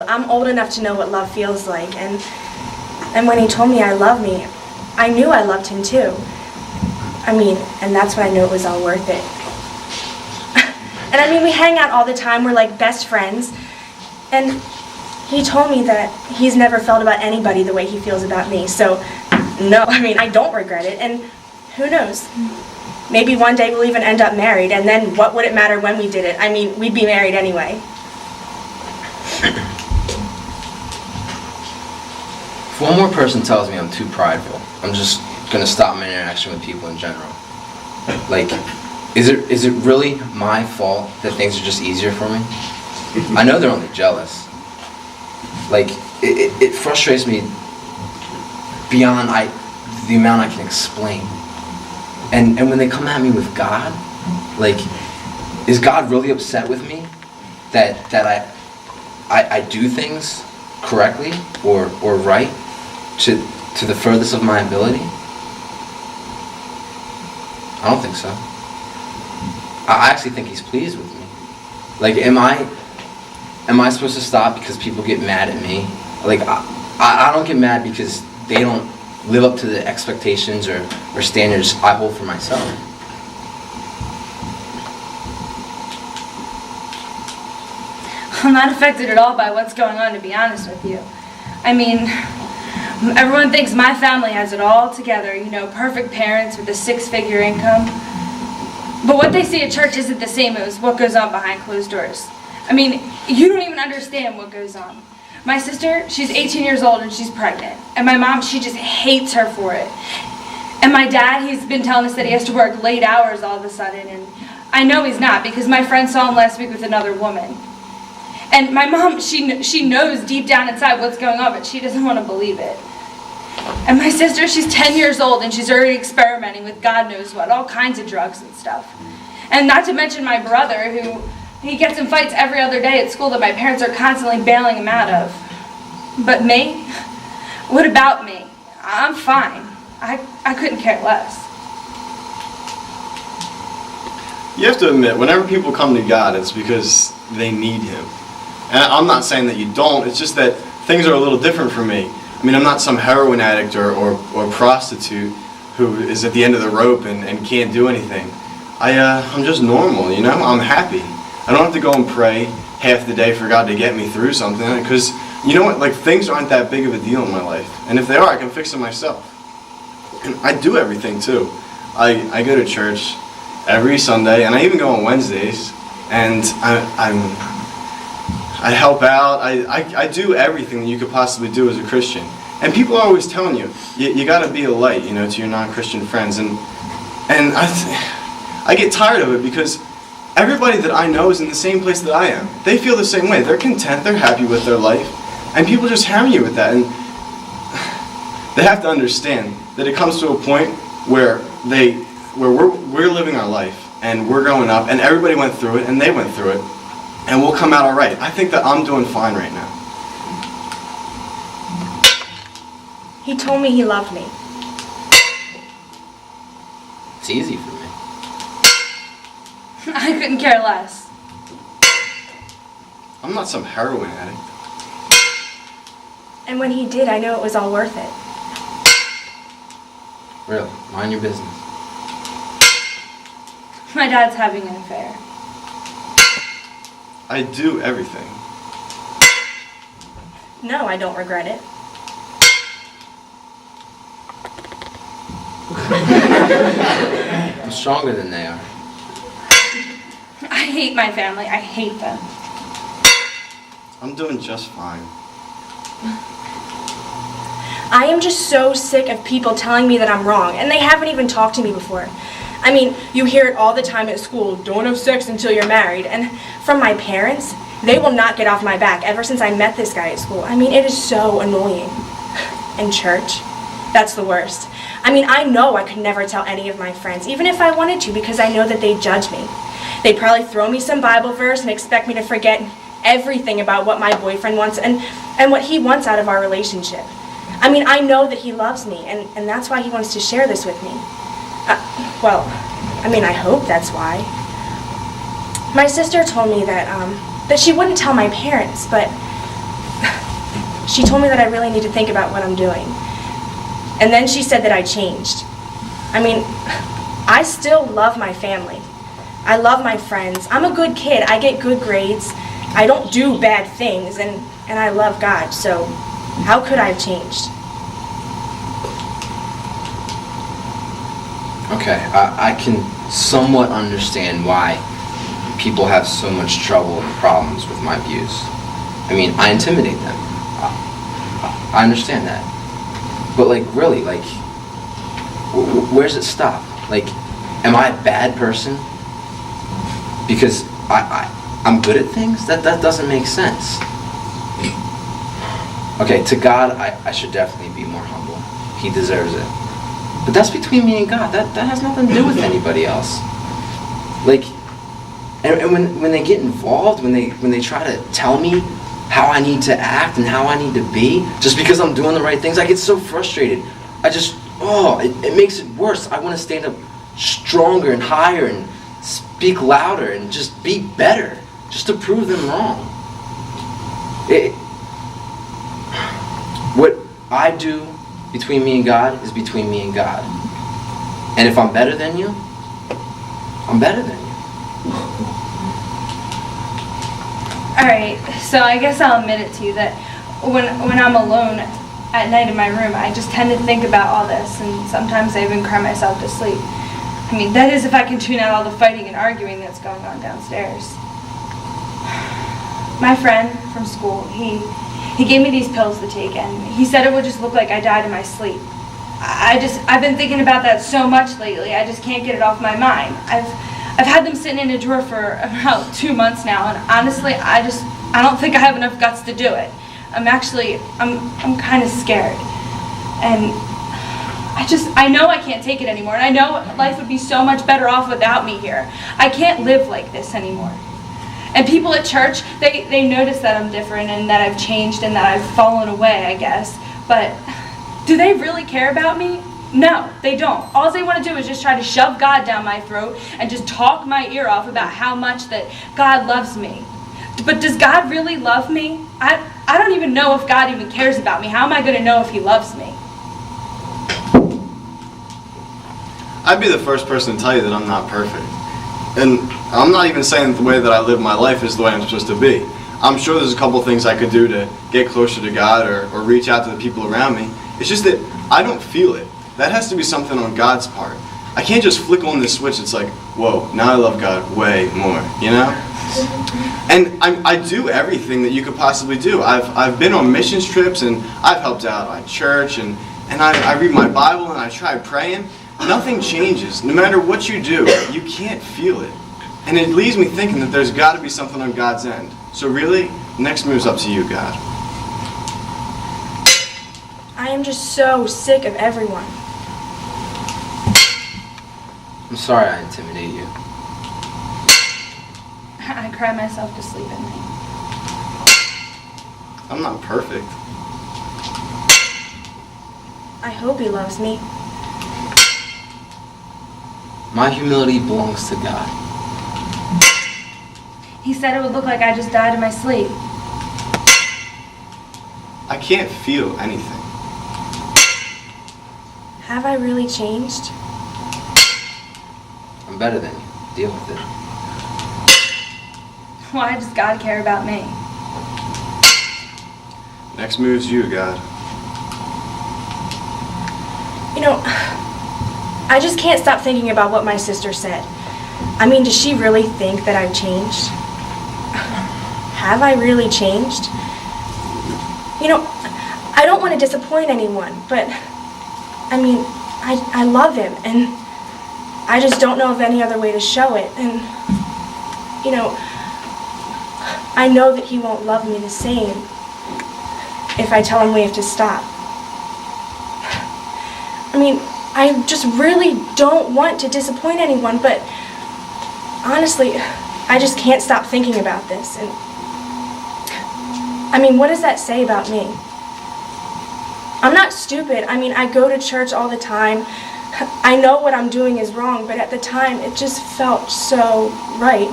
I'm old enough to know what love feels like, and when he told me I love me, I knew I loved him too. And that's when I knew it was all worth it. And we hang out all the time, we're like best friends, and he told me that he's never felt about anybody the way he feels about me, so no, I don't regret it, and who knows? Maybe one day we'll even end up married, and then what would it matter when we did it? We'd be married anyway. If one more person tells me I'm too prideful, I'm just gonna stop my interaction with people in general. Like, is it really my fault that things are just easier for me? I know they're only jealous. Like, it frustrates me beyond the amount I can explain. And when they come at me with God, like, is God really upset with me that I do things correctly or right to the furthest of my ability? I don't think so. I actually think he's pleased with me. Like, am I supposed to stop because people get mad at me? Like, I don't get mad because they don't live up to the expectations or standards I hold for myself. I'm not affected at all by what's going on, to be honest with you. Everyone thinks my family has it all together, perfect parents with a six-figure income. But what they see at church isn't the same as what goes on behind closed doors. You don't even understand what goes on. My sister, she's 18 years old and she's pregnant. And my mom, she just hates her for it. And my dad, he's been telling us that he has to work late hours all of a sudden. And I know he's not, because my friend saw him last week with another woman. And my mom, she knows deep down inside what's going on, but she doesn't want to believe it. And my sister, she's 10 years old and she's already experimenting with God knows what, all kinds of drugs and stuff. And not to mention my brother, who he gets in fights every other day at school that my parents are constantly bailing him out of. But me? What about me? I'm fine. I couldn't care less. You have to admit, whenever people come to God, it's because they need Him. And I'm not saying that you don't, it's just that things are a little different for me. I'm not some heroin addict or prostitute who is at the end of the rope and can't do anything. I'm just normal, I'm happy. I don't have to go and pray half the day for God to get me through something, because you know what, things aren't that big of a deal in my life. And if they are, I can fix them myself. And I do everything too. I go to church every Sunday, and I even go on Wednesdays, and I help out. I do everything that you could possibly do as a Christian. And people are always telling you got to be a light, to your non-Christian friends. And I get tired of it, because everybody that I know is in the same place that I am. They feel the same way. They're content. They're happy with their life. And people just hammer you with that. And they have to understand that it comes to a point where we're living our life, and we're growing up, and everybody went through it, and they went through it, and we'll come out all right. I think that I'm doing fine right now. He told me he loved me. It's easy for me. I couldn't care less. I'm not some heroin addict. And when he did, I knew it was all worth it. Really, mind your business. My dad's having an affair. I do everything. No, I don't regret it. I'm stronger than they are. I hate my family. I hate them. I'm doing just fine. I am just so sick of people telling me that I'm wrong, and they haven't even talked to me before. You hear it all the time at school, don't have sex until you're married, and from my parents, they will not get off my back ever since I met this guy at school. It is so annoying. In church, that's the worst. I know I could never tell any of my friends, even if I wanted to, because I know that they'd judge me. They'd probably throw me some Bible verse and expect me to forget everything about what my boyfriend wants and what he wants out of our relationship. I know that he loves me, and that's why he wants to share this with me. I hope that's why. My sister told me that she wouldn't tell my parents, but She told me that I really need to think about what I'm doing. And then she said that I changed. I mean, I still love my family. I love my friends. I'm a good kid. I get good grades. I don't do bad things, and I love God. So how could I have changed? Okay, I can somewhat understand why people have so much trouble and problems with my views. I mean, I intimidate them. I understand that. But like, really, like, where's it stop? Like, am I a bad person because I'm good at things? That doesn't make sense. Okay, to God, I should definitely be more humble. He deserves it. But that's between me and God. That has nothing to do with anybody else. Like, and when they get involved, when they try to tell me how I need to act and how I need to be, just because I'm doing the right things, I get so frustrated. It makes it worse. I want to stand up stronger and higher and speak louder and just be better, just to prove them wrong. What I do between me and God is between me and God. And if I'm better than you, I'm better than you. Alright, so I guess I'll admit it to you that when I'm alone at night in my room, I just tend to think about all this, and sometimes I even cry myself to sleep. I mean, that is if I can tune out all the fighting and arguing that's going on downstairs. My friend from school, he gave me these pills to take, and he said it would just look like I died in my sleep. I've been thinking about that so much lately, I just can't get it off my mind. I've had them sitting in a drawer for about 2 months now, and honestly, I don't think I have enough guts to do it. I'm kind of scared. And I know I can't take it anymore, and I know life would be so much better off without me here. I can't live like this anymore. And people at church, they notice that I'm different and that I've changed and that I've fallen away, I guess. But do they really care about me? No, they don't. All they want to do is just try to shove God down my throat and just talk my ear off about how much that God loves me. But does God really love me? I don't even know if God even cares about me. How am I going to know if he loves me? I'd be the first person to tell you that I'm not perfect. And I'm not even saying that the way that I live my life is the way I'm supposed to be. I'm sure there's a couple things I could do to get closer to God or reach out to the people around me. It's just that I don't feel it. That has to be something on God's part. I can't just flick on this switch. It's like, whoa, now I love God way more, you know? And I do everything that you could possibly do. I've been on missions trips, and I've helped out at church, and I read my Bible, and I try praying. Nothing changes. No matter what you do, you can't feel it. And it leaves me thinking that there's got to be something on God's end. So really, next move's up to you, God. I am just so sick of everyone. I'm sorry I intimidate you. I cry myself to sleep at night. I'm not perfect. I hope he loves me. My humility belongs to God. He said it would look like I just died in my sleep. I can't feel anything. Have I really changed? I'm better than you. Deal with it. Why does God care about me? Next move's you, God. You know, I just can't stop thinking about what my sister said. I mean, does she really think that I've changed? Have I really changed? You know, I don't want to disappoint anyone, but I mean, I love him, and I just don't know of any other way to show it. And, you know, I know that he won't love me the same if I tell him we have to stop. I mean, I just really don't want to disappoint anyone, but honestly, I just can't stop thinking about this. And I mean, what does that say about me? I'm not stupid. I mean, I go to church all the time. I know what I'm doing is wrong, but at the time, it just felt so right.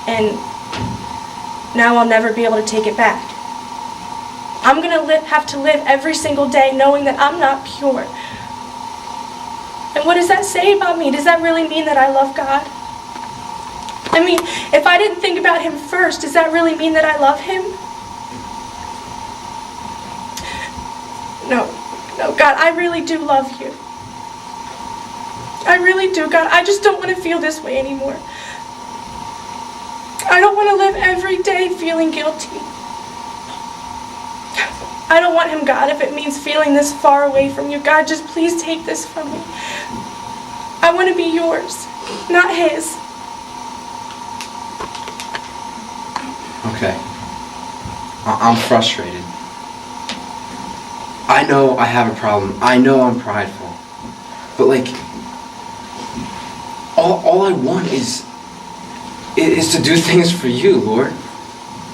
And now I'll never be able to take it back. I'm going to have to live every single day knowing that I'm not pure. And what does that say about me? Does that really mean that I love God? I mean, if I didn't think about him first, does that really mean that I love him? No, God, I really do love you. I really do, God. I just don't want to feel this way anymore. I don't want to live every day feeling guilty. I don't want him, God, if it means feeling this far away from you. God, just please take this from me. I want to be yours, not his. Okay. I'm frustrated. I know I have a problem. I know I'm prideful. But like, all I want is to do things for you, Lord.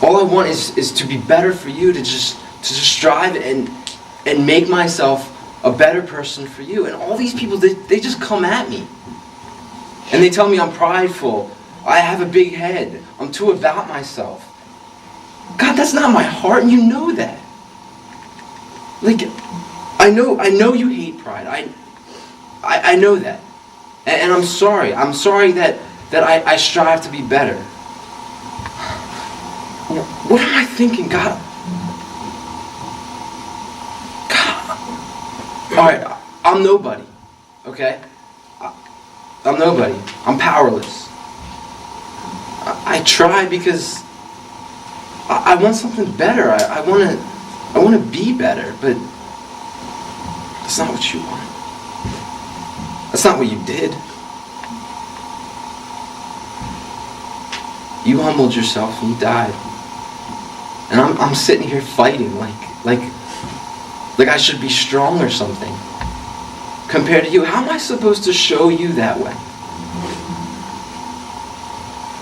All I want is to be better for you, to just strive and make myself a better person for you. And all these people, they just come at me. And they tell me I'm prideful. I have a big head. I'm too about myself. God, that's not my heart, and you know that. Like, I know you hate pride. I know that. And I'm sorry. I'm sorry that I strive to be better. What am I thinking, God? God. Alright, I'm nobody. Okay? I'm nobody. I'm powerless. I try because I want something better. I want to be better, but that's not what you want. That's not what you did. You humbled yourself and you died. And I'm sitting here fighting like I should be strong or something. Compared to you, how am I supposed to show you that way?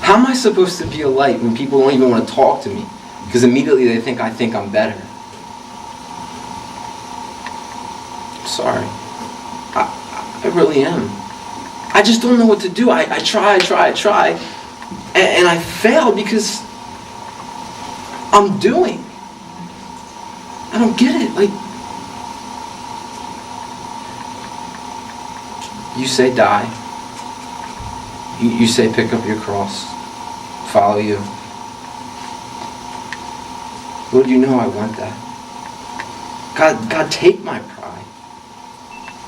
How am I supposed to be a light when people don't even want to talk to me? Because immediately they think I think I'm better. Sorry. I really am. I just don't know what to do. I try. And I fail because I'm doing. I don't get it. Like, you say die. You say pick up your cross. Follow you. Lord, you know I want that. God, take my pride.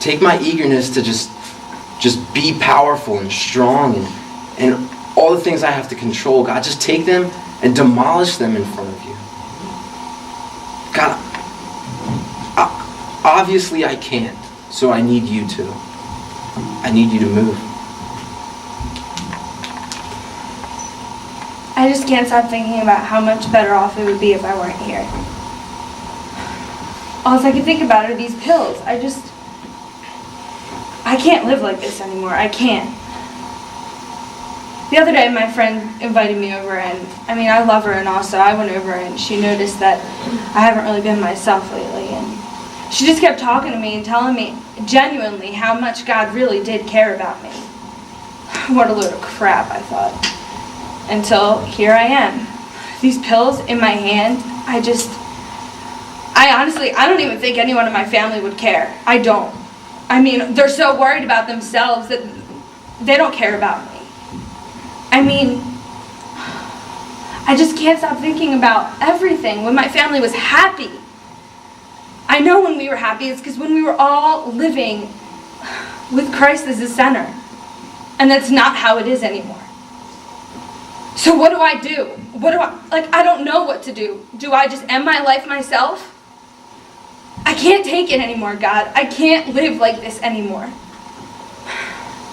Take my eagerness to just be powerful and strong and all the things I have to control. God, just take them and demolish them in front of you. God, obviously I can't, so I need you to. I need you to move. I just can't stop thinking about how much better off it would be if I weren't here. All I can think about are these pills. I can't live like this anymore. I can't. The other day, my friend invited me over, and I love her, and also I went over, and she noticed that I haven't really been myself lately, and she just kept talking to me and telling me genuinely how much God really did care about me. What a load of crap, I thought. Until here I am. These pills in my hand, I honestly don't even think anyone in my family would care. I don't. They're so worried about themselves that they don't care about me. I just can't stop thinking about everything. When my family was happy, I know when we were happy, it's because when we were all living with Christ as the center. And that's not how it is anymore. So what do I do? I don't know what to do. Do I just end my life myself? I can't take it anymore, God. I can't live like this anymore.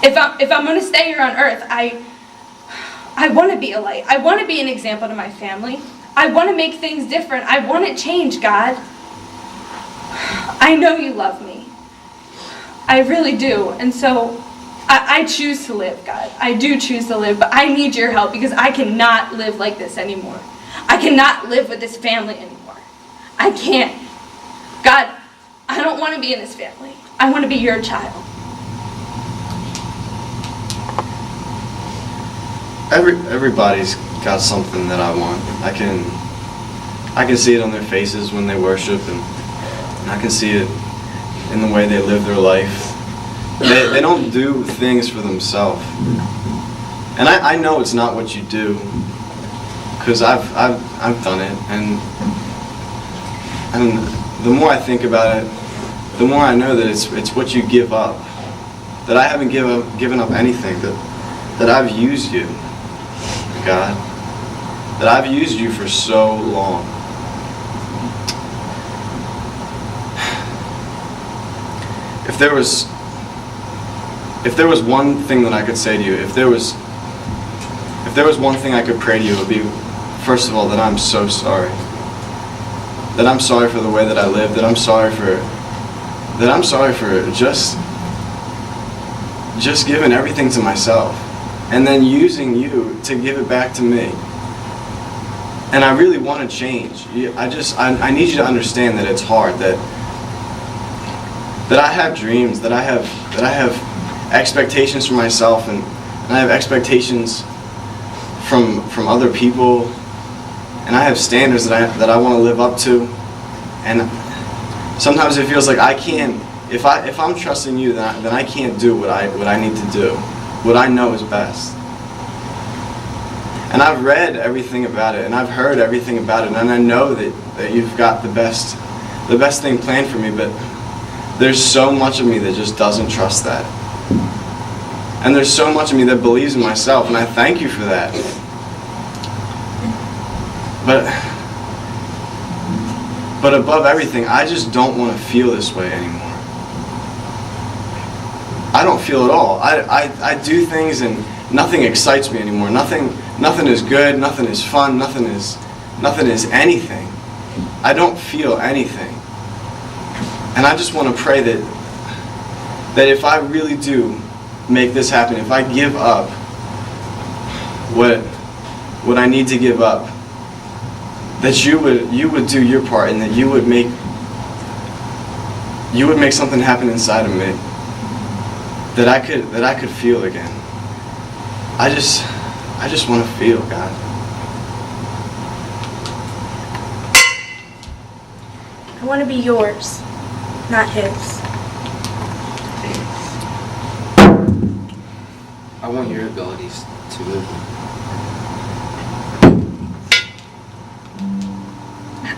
If I'm going to stay here on earth, I want to be a light. I want to be an example to my family. I want to make things different. I want to change, God. I know you love me. I really do. And so I choose to live, God. I do choose to live, but I need your help because I cannot live like this anymore. I cannot live with this family anymore. I can't. God, I don't want to be in this family. I want to be your child. Everybody's got something that I want. I I can see it on their faces when they worship, and I can see it in the way they live their life. They don't do things for themselves. And I know it's not what you do, because I've done it, and the more I think about it, the more I know that it's what you give up. That I haven't given up anything, that I've used you, God. That I've used you for so long. If there was one thing that I could say to you, if there was one thing I could pray to you, it would be, first of all, that I'm so sorry. That I'm sorry for the way that I live, that I'm sorry for just giving everything to myself, and then using you to give it back to me. And I really want to change. I need you to understand that it's hard, that I have dreams, that I have expectations for myself, and I have expectations from other people, and I have standards that I want to live up to. And sometimes it feels like I can't. If I'm trusting you, then I can't do what I need to do, what I know is best. And I've read everything about it, and I've heard everything about it, and I know that you've got the best thing planned for me, but there's so much of me that just doesn't trust that. And there's so much of me that believes in myself, and I thank you for that. But above everything, I just don't want to feel this way anymore. I don't feel at all. I do things and nothing excites me anymore. Nothing is good, nothing is fun, nothing is anything. I don't feel anything. And I just want to pray that if I really do make this happen, if I give up what I need to give up, that you would do your part, and that you would make something happen inside of me that I could feel again. I just want to feel, God. I want to be yours, not his. I want your abilities to live.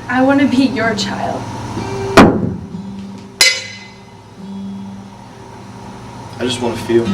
I want to be your child. I just want to feel.